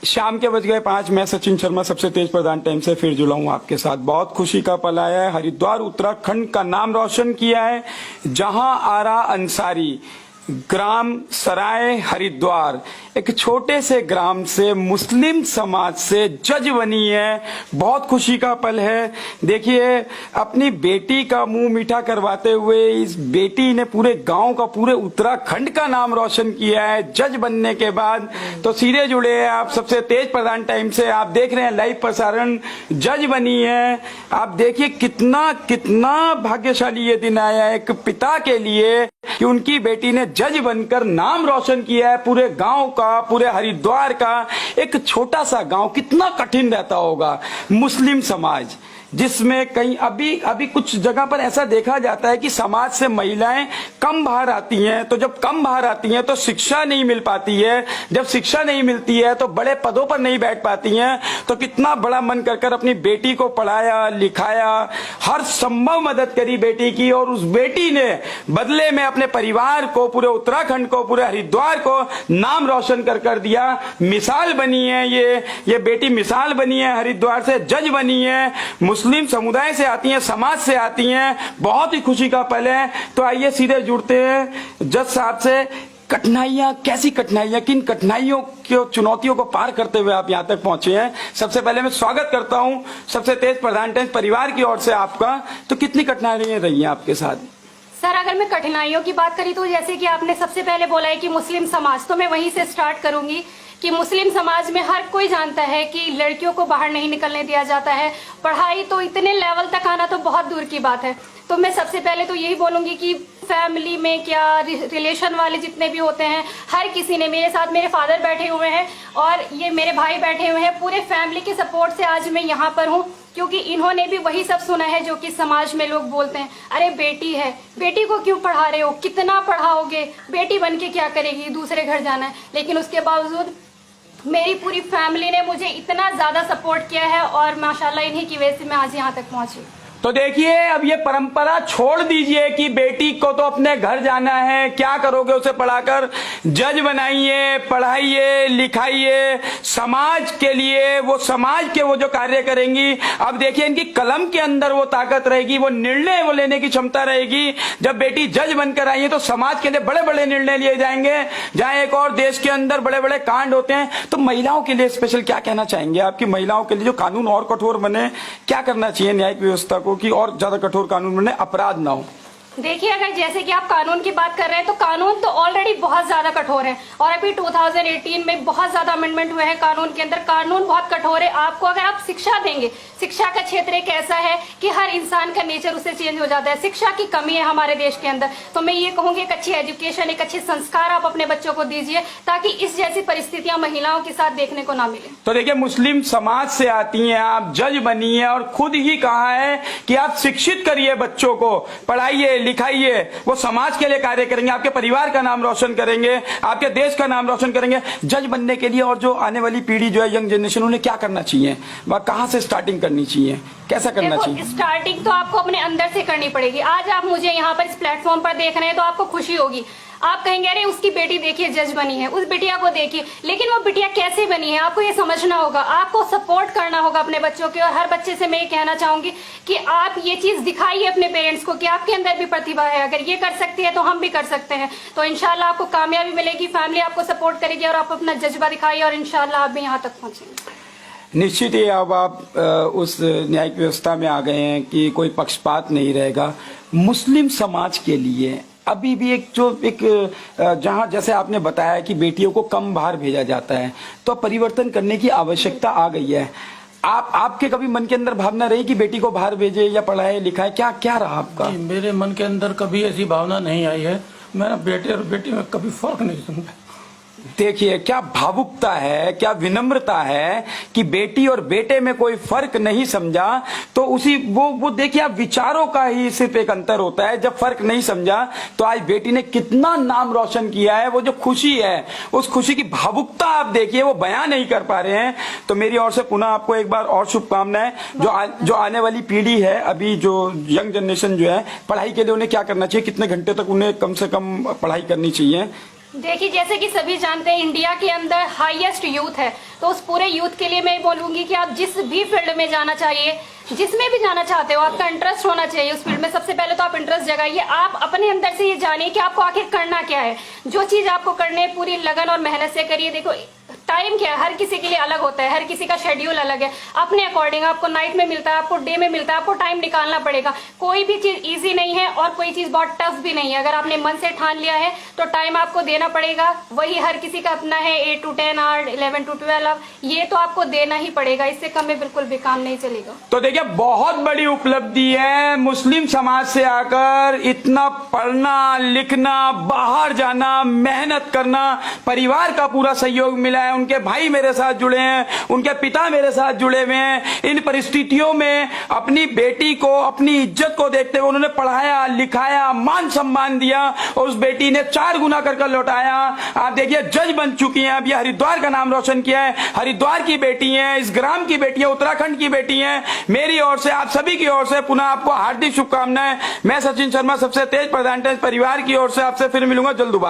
शाम के बज गए 5। मैं सचिन शर्मा सबसे तेज प्रधान टाइम से फिर जुड़ा हूं आपके साथ। बहुत खुशी का पल आया है। हरिद्वार उत्तराखंड का नाम रोशन किया है। जहां आरा अंसारी ग्राम सराय हरिद्वार, एक छोटे से ग्राम से मुस्लिम समाज से जज बनी है। बहुत खुशी का पल है। देखिए, अपनी बेटी का मुंह मीठा करवाते हुए इस बेटी ने पूरे गांव का, पूरे उत्तराखंड का नाम रोशन किया है। जज बनने के बाद तो सीधे जुड़े हैं आप सबसे तेज प्रधान टाइम से। आप देख रहे हैं लाइव प्रसारण। जज बनी है। आप देखिए कितना कितना भाग्यशाली ये दिन आया है एक पिता के लिए कि उनकी बेटी ने जज बनकर नाम रोशन किया है। पूरे गांव का, पूरे हरिद्वार का, एक छोटा सा गांव कितना कठिन रहता होगा। मुस्लिम समाज जिसमें कहीं अभी कुछ जगह पर ऐसा देखा जाता है कि समाज से महिलाएं कम बाहर आती हैं। तो जब कम बाहर आती हैं तो शिक्षा नहीं मिल पाती है। जब शिक्षा नहीं मिलती है तो बड़े पदों पर नहीं बैठ पाती हैं। तो कितना बड़ा मन कर अपनी बेटी को पढ़ाया लिखाया, हर संभव मदद करी बेटी की। और उस बेटी ने बदले में अपने परिवार को, पूरे उत्तराखंड को, पूरे हरिद्वार को नाम रोशन कर दिया। मिसाल बनी है ये बेटी मिसाल बनी है। हरिद्वार से जज बनी है। मुस्लिम समुदाय से आती हैं, समाज से आती हैं। बहुत ही खुशी का पल है। तो आइए सीधे जुड़ते हैं जज साहब से। कठिनाइयां, कैसी कठिनाइयां, किन कठिनाइयों की चुनौतियों को पार करते हुए आप यहां तक पहुंचे हैं? सबसे पहले मैं स्वागत करता हूं सबसे तेज प्रधान टाइम्स परिवार की ओर से आपका। तो कितनी कठिनाइयां रही हैं आपके साथ? सर, अगर मैं कठिनाइयों की बात करी तो जैसे कि आपने सबसे पहले बोला है कि मुस्लिम समाज, तो मैं वहीं से स्टार्ट करूंगी कि मुस्लिम समाज में हर कोई जानता है कि लड़कियों को बाहर नहीं निकलने दिया जाता है। पढ़ाई तो इतने लेवल तक आना तो बहुत दूर की बात है। तो मैं सबसे पहले तो यही बोलूंगी कि फैमिली में क्या रिलेशन वाले जितने भी होते हैं, हर किसी ने, मेरे साथ मेरे फादर बैठे हुए हैं और ये मेरे भाई बैठे हुए हैं, पूरे फैमिली के सपोर्ट से आज मैं यहाँ पर हूँ। क्योंकि इन्होंने भी वही सब सुना है जो कि समाज में लोग बोलते हैं, अरे बेटी है, बेटी को क्यों पढ़ा रहे हो, कितना पढ़ाओगे, बेटी बन के क्या करेगी, दूसरे घर जाना है। लेकिन उसके बावजूद मेरी पूरी फैमिली ने मुझे इतना ज्यादा सपोर्ट किया है और माशाल्लाह इन्हीं की वजह से मैं आज यहाँ तक पहुंची। तो देखिए, अब ये परंपरा छोड़ दीजिए कि बेटी को तो अपने घर जाना है, क्या करोगे उसे पढ़ाकर। जज बनाइए, पढ़ाइए, लिखाइए, समाज के लिए, वो समाज के वो जो कार्य करेंगी। अब देखिए, इनकी कलम के अंदर वो ताकत रहेगी, वो निर्णय वो लेने की क्षमता रहेगी। जब बेटी जज बनकर आई है तो समाज के लिए बड़े बड़े निर्णय लिए जाएंगे। जहां एक और देश के अंदर बड़े बड़े कांड होते हैं, तो महिलाओं के लिए स्पेशल क्या कहना चाहेंगे? आपकी महिलाओं के लिए जो कानून और कठोर बने, क्या करना चाहिए न्यायिक व्यवस्था को कि और ज्यादा कठोर कानून बने, अपराध ना हो? देखिए, अगर जैसे कि आप कानून की बात कर रहे हैं तो कानून तो ऑलरेडी बहुत ज्यादा कठोर है और अभी 2018 में बहुत ज्यादा अमेंडमेंट हुए हैं कानून के अंदर। कानून बहुत कठोर है। आपको अगर आप शिक्षा देंगे, शिक्षा का क्षेत्र एक ऐसा है कि हर इंसान का नेचर उससे चेंज हो जाता है। शिक्षा की कमी है हमारे देश के अंदर। तो मैं ये कहूंगी एक अच्छी एजुकेशन, एक अच्छे संस्कार आप अपने बच्चों को दीजिए ताकि इस जैसी परिस्थितियां महिलाओं के साथ देखने को ना मिले। तो देखिए, मुस्लिम समाज से आती हैं आप, जज बनी है और खुद ही कहा है कि आप शिक्षित करिए बच्चों को, पढ़ाइए लिखाइए, वो समाज के लिए कार्य करेंगे, आपके परिवार का नाम रोशन करेंगे, आपके देश का नाम रोशन करेंगे। जज बनने के लिए और जो आने वाली पीढ़ी जो है, यंग जनरेशन, उन्हें क्या करना चाहिए? वह कहां से स्टार्टिंग करनी चाहिए, कैसा करना चाहिए? स्टार्टिंग तो आपको अपने अंदर से करनी पड़ेगी। आज आप मुझे यहाँ पर इस प्लेटफॉर्म पर देख रहे हैं तो आपको खुशी होगी। आप कहेंगे अरे उसकी बेटी देखिए जज बनी है, उस बिटिया को देखिए, लेकिन वो बिटिया कैसे बनी है आपको ये समझना होगा। आपको सपोर्ट करना होगा अपने बच्चों के। और हर बच्चे से मैं ये कहना चाहूंगी कि आप ये चीज दिखाइए अपने पेरेंट्स को कि आपके अंदर भी प्रतिभा है, अगर ये कर सकती है तो हम भी कर सकते हैं। तो इंशाल्लाह आपको कामयाबी मिलेगी, फैमिली आपको सपोर्ट करेगी और आप अपना जज्बा दिखाइए और इंशाल्लाह आप भी यहाँ तक पहुंचेंगे। निश्चित ही अब आप उस न्यायिक व्यवस्था में आ गए हैं कि कोई पक्षपात नहीं रहेगा। मुस्लिम समाज के लिए अभी भी एक जहां जैसे आपने बताया कि बेटियों को कम बाहर भेजा जाता है, तो परिवर्तन करने की आवश्यकता आ गई है। आपके कभी मन के अंदर भावना रही कि बेटी को बाहर भेजे या पढ़ाए लिखाए, क्या रहा आपका? मेरे मन के अंदर कभी ऐसी भावना नहीं आई है। मैं बेटे और बेटी में कभी फर्क नहीं समझा। देखिए, क्या भावुकता है, क्या विनम्रता है कि बेटी और बेटे में कोई फर्क नहीं समझा। तो उसी वो देखिए, आप विचारों का ही सिर्फ एक अंतर होता है। जब फर्क नहीं समझा तो आज बेटी ने कितना नाम रोशन किया है। वो जो खुशी है, उस खुशी की भावुकता आप देखिए, वो बयान नहीं कर पा रहे हैं। तो मेरी ओर से पुनः आपको एक बार और शुभकामनाएं। जो आने वाली पीढ़ी है, अभी जो यंग जनरेशन जो है, पढ़ाई के लिए उन्हें क्या करना चाहिए? कितने घंटे तक उन्हें कम से कम पढ़ाई करनी चाहिए? देखिए, जैसे कि सभी जानते हैं इंडिया के अंदर हाईएस्ट यूथ है, तो उस पूरे यूथ के लिए मैं बोलूंगी कि आप जिस भी फील्ड में जाना चाहिए, जिसमें भी जाना चाहते हो, आपका इंटरेस्ट होना चाहिए उस फील्ड में। सबसे पहले तो आप इंटरेस्ट जगाइए, आप अपने अंदर से ये जानिए कि आपको आखिर करना क्या है। जो चीज आपको करनी है पूरी लगन और मेहनत से करिए। देखो, टाइम क्या है, हर किसी के लिए अलग होता है, हर किसी का शेड्यूल अलग है। अपने अकॉर्डिंग आपको नाइट में मिलता है, आपको डे में मिलता है, आपको टाइम निकालना पड़ेगा। कोई भी चीज इजी नहीं है और कोई चीज बहुत टफ भी नहीं है। अगर आपने मन से ठान लिया है तो टाइम आपको देना पड़ेगा। वही हर किसी का अपना है, 8 to 10 आवर, 11 to 12, ये तो आपको देना ही पड़ेगा। इससे कम में बिल्कुल भी काम नहीं चलेगा। तो देखिए, बहुत बड़ी उपलब्धि है मुस्लिम समाज से आकर इतना पढ़ना लिखना, बाहर जाना, मेहनत करना, परिवार का पूरा सहयोग मिला है। उनके भाई मेरे साथ जुड़े हैं, उनके पिता मेरे साथ जुड़े हुए हैं। इन परिस्थितियों में अपनी बेटी को, अपनी इज्जत को देखते हुए उन्होंने पढ़ाया लिखाया, मान सम्मान दिया और उस बेटी ने 4 गुना कर लौटाया। आप देखिए, जज बन चुकी हैं, अब ये हरिद्वार का नाम रोशन किया है। हरिद्वार की बेटी है, इस ग्राम की बेटी है, उत्तराखंड की बेटी है। मेरी ओर से, आप सभी की ओर से पुनः आपको हार्दिक शुभकामनाएं। मैं सचिन शर्मा, सबसे तेज प्रधान परिवार की ओर से आपसे फिर मिलूंगा जल्द।